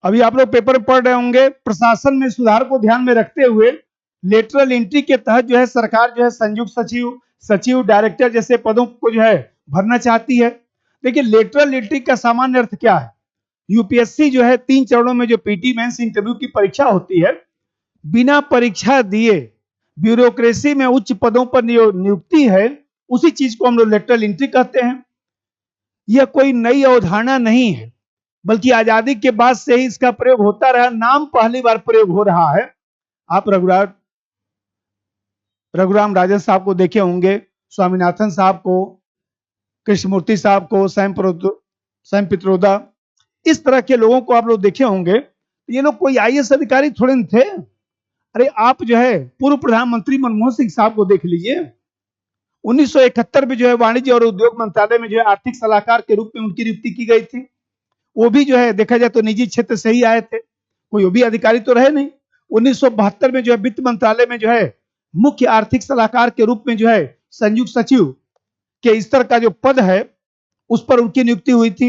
अभी आप लोग पेपर में पढ़ रहे होंगे, प्रशासन में सुधार को ध्यान में रखते हुए लेटरल एंट्री के तहत जो है सरकार जो है संयुक्त सचिव, सचिव, डायरेक्टर जैसे पदों को जो है भरना चाहती है। देखिए लेटरल एंट्री का सामान्य अर्थ क्या है। यूपीएससी जो है 3 चरणों में जो पीटी मेंस इंटरव्यू की परीक्षा होती है, बिना परीक्षा दिए ब्यूरोक्रेसी में उच्च पदों पर नियुक्ति है, उसी चीज को हम लोग लेटरल एंट्री कहते हैं। यह कोई नई अवधारणा नहीं है, बल्कि आजादी के बाद से ही इसका प्रयोग होता रहा। नाम पहली बार प्रयोग हो रहा है। आप रघुराम राजन साहब को देखे होंगे, स्वामीनाथन साहब को, कृष्णमूर्ति साहब को, सैम पित्रोदा, इस तरह के लोगों को आप लोग देखे होंगे। ये लोग कोई आईएएस अधिकारी थोड़े न थे। अरे आप जो है पूर्व प्रधानमंत्री मनमोहन सिंह साहब को देख लीजिए। 1971 में जो है वाणिज्य और उद्योग मंत्रालय में जो है आर्थिक सलाहकार के रूप में उनकी नियुक्ति की गई थी। वो भी जो है देखा जाए तो निजी क्षेत्र से ही आए थे, कोई वो भी अधिकारी तो रहे नहीं। 1972 में जो है वित्त मंत्रालय में जो है मुख्य आर्थिक सलाहकार के रूप में जो है संयुक्त सचिव के स्तर का जो पद है उस पर उनकी नियुक्ति हुई थी।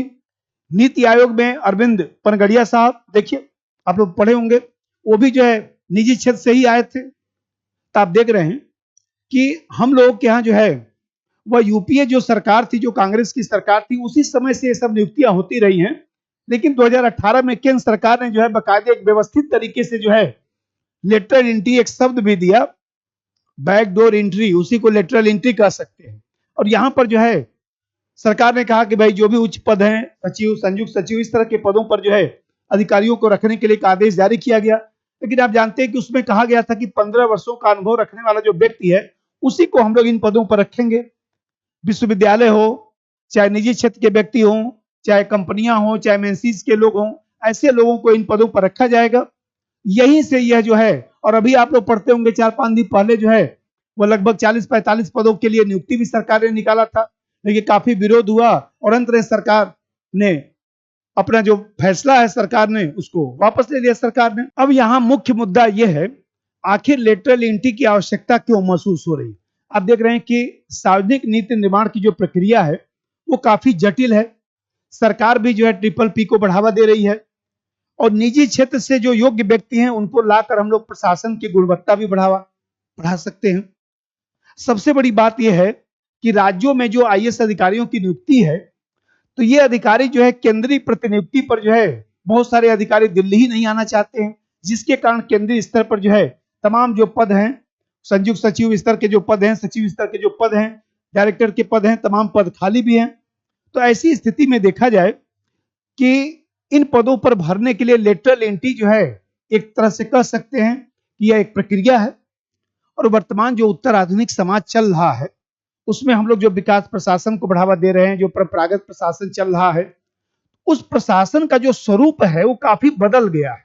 नीति आयोग में अरविंद पनगड़िया साहब, देखिए आप लोग पढ़े होंगे, वो भी जो है निजी क्षेत्र से ही आए थे। तो आप देख रहे हैं कि हम लोग के यहाँ जो है वह यूपीए जो सरकार थी, जो कांग्रेस की सरकार थी, उसी समय से ये सब नियुक्तियां होती रही हैं। लेकिन 2018 में केंद्र सरकार ने जो है बाकायदे एक व्यवस्थित तरीके से जो है लेटरल एंट्री एक शब्द भी दिया, बैकडोर एंट्री, उसी को लेटरल एंट्री कह सकते हैं। और यहाँ पर जो है सरकार ने कहा कि भाई जो भी उच्च पद हैं, सचिव, संयुक्त सचिव, इस तरह के पदों पर जो है अधिकारियों को रखने के लिए एक आदेश जारी किया गया। लेकिन आप जानते हैं कि उसमें कहा गया था कि 15 वर्षों का अनुभव रखने वाला जो व्यक्ति है उसी को हम लोग इन पदों पर रखेंगे। विश्वविद्यालय हो, चाहे निजी क्षेत्र के व्यक्ति हों, चाहे कंपनियां हों, चाहे एमएनसीज के लोग हों, ऐसे लोगों को इन पदों पर रखा जाएगा। यहीं से यह जो है, और अभी आप लोग पढ़ते होंगे 4-5 दिन पहले जो है वो लगभग 40-45 पदों के लिए नियुक्ति भी सरकार ने निकाला था। लेकिन काफी विरोध हुआ और अंत में सरकार ने अपना जो फैसला है सरकार ने उसको वापस ले लिया सरकार ने। अब यहाँ मुख्य मुद्दा यह है, आखिर लेटरल एंट्री की आवश्यकता क्यों महसूस हो रही है। आप देख रहे हैं कि सार्वजनिक नीति निर्माण की जो प्रक्रिया है वो काफी जटिल है। सरकार भी जो है ट्रिपल पी को बढ़ावा दे रही है और निजी क्षेत्र से जो योग्य व्यक्ति हैं उनको लाकर हम लोग प्रशासन की गुणवत्ता भी बढ़ा सकते हैं। सबसे बड़ी बात यह है कि राज्यों में जो आईएएस अधिकारियों की नियुक्ति है, तो ये अधिकारी जो है केंद्रीय प्रतिनियुक्ति पर जो है बहुत सारे अधिकारी दिल्ली ही नहीं आना चाहते हैं, जिसके कारण केंद्रीय स्तर पर जो है तमाम जो पद हैं, संयुक्त सचिव स्तर के जो पद हैं, सचिव स्तर के जो पद हैं, डायरेक्टर के पद हैं, तमाम पद खाली भी हैं। तो ऐसी स्थिति में देखा जाए कि इन पदों पर भरने के लिए लेटरल एंट्री जो है एक तरह से कह सकते हैं कि यह एक प्रक्रिया है। और वर्तमान जो उत्तर आधुनिक समाज चल रहा है उसमें हम लोग जो विकास प्रशासन को बढ़ावा दे रहे हैं, जो परंपरागत प्रशासन चल रहा है, उस प्रशासन का जो स्वरूप है वो काफी बदल गया है।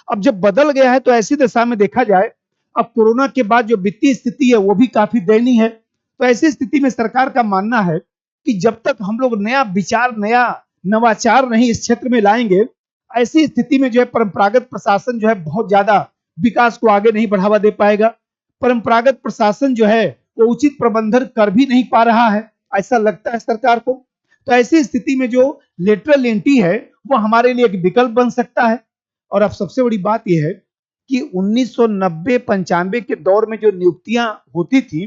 अब जब बदल गया है तो ऐसी दशा में देखा जाए, अब कोरोना के बाद जो वित्तीय स्थिति है वो भी काफी दयनीय है। तो ऐसी स्थिति में सरकार का मानना है कि जब तक हम लोग नया विचार, नया नवाचार नहीं इस क्षेत्र में लाएंगे, ऐसी स्थिति में जो है परंपरागत प्रशासन जो है बहुत ज्यादा विकास को आगे नहीं बढ़ावा दे पाएगा। परंपरागत प्रशासन जो है वो उचित प्रबंधन कर भी नहीं पा रहा है, ऐसा लगता है सरकार को। तो ऐसी स्थिति में जो लेटरल एंट्री है वो हमारे लिए एक विकल्प बन सकता है। और अब सबसे बड़ी बात यह है कि 1990-95 के दौर में जो नियुक्तियां होती थी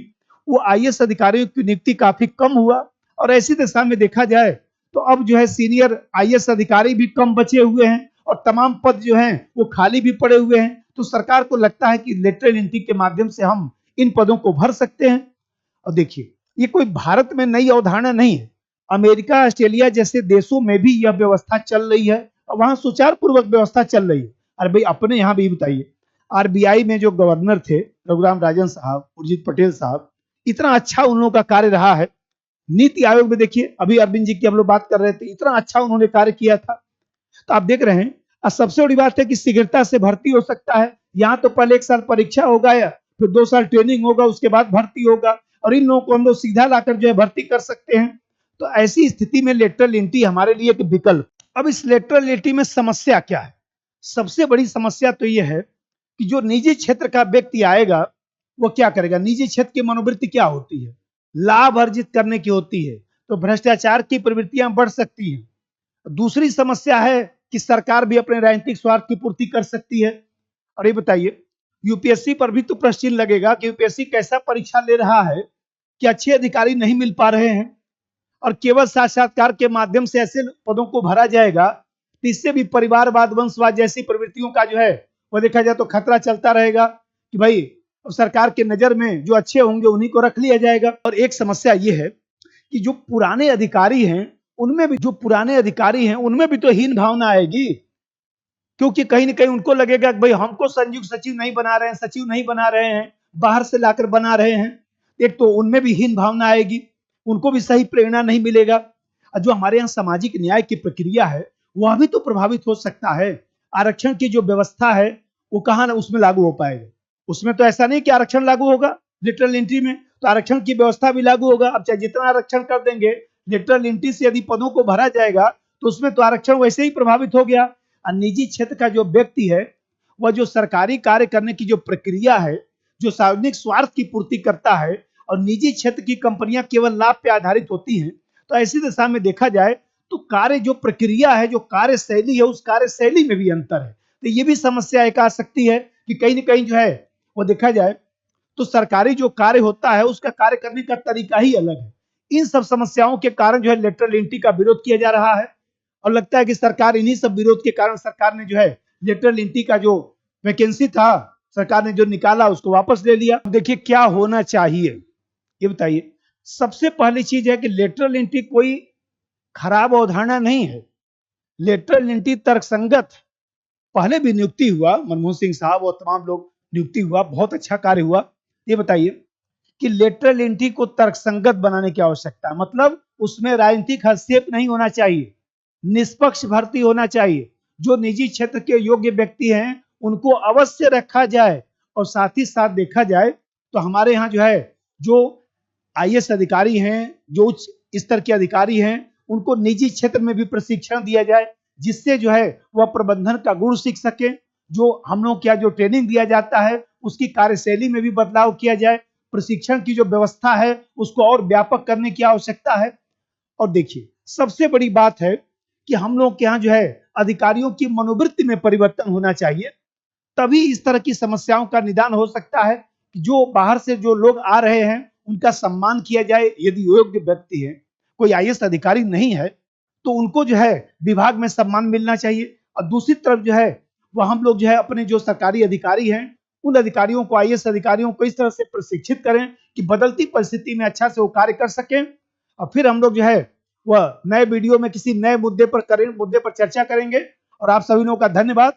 वो आईएएस अधिकारियों की नियुक्ति काफी कम हुआ। और ऐसी दशा में देखा जाए तो अब जो है सीनियर आईएएस अधिकारी भी कम बचे हुए हैं और तमाम पद जो हैं वो खाली भी पड़े हुए हैं। तो सरकार को लगता है कि लेटरल एंट्री के माध्यम से हम इन पदों को भर सकते हैं। और देखिए ये कोई भारत में नई अवधारणा नहीं है, अमेरिका, ऑस्ट्रेलिया जैसे देशों में भी यह व्यवस्था चल रही है और वहां सुचारू पूर्वक व्यवस्था चल रही है। अरे भाई अपने यहाँ भी बताइए, आरबीआई में जो गवर्नर थे रघुराम राजन साहब, उर्जित पटेल साहब, इतना अच्छा उन लोगों का कार्य रहा है। नीति आयोग में देखिए, अभी अरविंद जी की हम लोग बात कर रहे थे, इतना अच्छा उन्होंने कार्य किया था। तो आप देख रहे हैं। और सबसे बड़ी बात है कि शीघ्रता से भर्ती हो सकता है। यहाँ तो पहले 1 साल परीक्षा होगा या फिर 2 साल ट्रेनिंग होगा, उसके बाद भर्ती होगा और इन लोगों को हम लोग सीधा लाकर जो है भर्ती कर सकते हैं। तो ऐसी स्थिति में लेटरल एंट्री हमारे लिए एक विकल्प। अब इस लेटरल एंट्री में समस्या क्या है? सबसे बड़ी समस्या तो यह है कि जो निजी क्षेत्र का व्यक्ति आएगा वो क्या करेगा। निजी क्षेत्र की मनोवृत्ति क्या होती है? लाभ अर्जित करने की होती है, तो भ्रष्टाचार की प्रवृत्तियां बढ़ सकती हैं। दूसरी समस्या है कि सरकार भी अपने राजनीतिक स्वार्थ की पूर्ति कर सकती है। और ये बताइए, यूपीएससी पर भी तो प्रश्न चिन्ह लगेगा कि यूपीएससी कैसा परीक्षा ले रहा है कि अच्छे अधिकारी नहीं मिल पा रहे हैं और केवल साक्षात्कार के माध्यम से ऐसे पदों को भरा जाएगा, तो इससे भी परिवारवाद, वंशवाद जैसी प्रवृत्तियों का जो है वो देखा जाए तो खतरा चलता रहेगा कि भाई सरकार के नजर में जो अच्छे होंगे उन्हीं को रख लिया जाएगा। और एक समस्या ये है कि जो पुराने अधिकारी हैं उनमें भी तो हीन भावना आएगी, क्योंकि कहीं ना कहीं उनको लगेगा कि भाई हमको संयुक्त सचिव नहीं बना रहे हैं, सचिव नहीं बना रहे हैं, बाहर से लाकर बना रहे हैं। एक तो उनमें भी हीन भावना आएगी, उनको भी सही प्रेरणा नहीं मिलेगा। और जो हमारे यहाँ सामाजिक न्याय की प्रक्रिया है वह भी तो प्रभावित हो सकता है। आरक्षण की जो व्यवस्था है वो कहाँ ना उसमें लागू हो पाएगा। उसमें तो ऐसा नहीं कि आरक्षण लागू होगा, लिटरल एंट्री में तो आरक्षण की व्यवस्था भी लागू होगा। अब चाहे जितना आरक्षण कर देंगे, लिटरल एंट्री से यदि पदों को भरा जाएगा तो उसमें तो आरक्षण वैसे ही प्रभावित हो गया। और निजी क्षेत्र का जो व्यक्ति है वह जो सरकारी कार्य करने की जो प्रक्रिया है, जो सार्वजनिक स्वार्थ की पूर्ति करता है और निजी क्षेत्र की कंपनियां केवल लाभ पे आधारित होती हैं, तो ऐसी दशा में देखा जाए तो कार्य जो प्रक्रिया है, जो कार्य शैली है, उस कार्य शैली में भी अंतर है। तो ये भी समस्या एक आ सकती है कि कहीं ना कहीं जो है वो देखा जाए तो सरकारी जो कार्य होता है उसका कार्य करने का तरीका ही अलग है। इन सब समस्याओं के कारण जो है लेटरल एंट्री का विरोध किया जा रहा है और लगता है कि सरकार इन्हीं सब विरोध के कारण सरकार ने जो है लेटरल एंट्री का जो वैकेंसी था सरकार ने जो निकाला उसको वापस ले लिया। देखिए क्या होना चाहिए ये बताइए। सबसे पहली चीज है कि लेटरल एंट्री कोई खराब अवधारणा नहीं है। लेटरल एंट्री तर्कसंगत, पहले भी नियुक्ति हुआ, मनमोहन सिंह साहब और तमाम लोग नियुक्ति हुआ, बहुत अच्छा कार्य हुआ। ये बताइए कि लेटरल एंट्री को तर्कसंगत बनाने की आवश्यकता है, मतलब उसमें राजनीतिक हस्तक्षेप नहीं होना चाहिए, निष्पक्ष भर्ती होना चाहिए। जो निजी क्षेत्र के योग्य व्यक्ति हैं उनको अवश्य रखा जाए और साथ ही साथ देखा जाए तो हमारे यहाँ जो है जो आईएएस अधिकारी हैं, जो उच्च स्तर के अधिकारी हैं, उनको निजी क्षेत्र में भी प्रशिक्षण दिया जाए जिससे जो है वह प्रबंधन का गुण सीख सके। जो हम लोग क्या जो ट्रेनिंग दिया जाता है उसकी कार्यशैली में भी बदलाव किया जाए। प्रशिक्षण की जो व्यवस्था है उसको और व्यापक करने की आवश्यकता है। और देखिए सबसे बड़ी बात है कि हम लोग के यहाँ जो है अधिकारियों की मनोवृत्ति में परिवर्तन होना चाहिए, तभी इस तरह की समस्याओं का निदान हो सकता है कि जो बाहर से जो लोग आ रहे हैं उनका सम्मान किया जाए। यदि योग्य व्यक्ति है, कोई आईएएस अधिकारी नहीं है, तो उनको जो है विभाग में सम्मान मिलना चाहिए। और दूसरी तरफ जो है वह हम लोग जो है अपने जो सरकारी अधिकारी हैं उन अधिकारियों को, आईएएस अधिकारियों को इस तरह से प्रशिक्षित करें कि बदलती परिस्थिति में अच्छा से वो कार्य कर सकें। और फिर हम लोग जो है वह नए वीडियो में किसी नए मुद्दे पर चर्चा करेंगे। और आप सभी लोगों का धन्यवाद।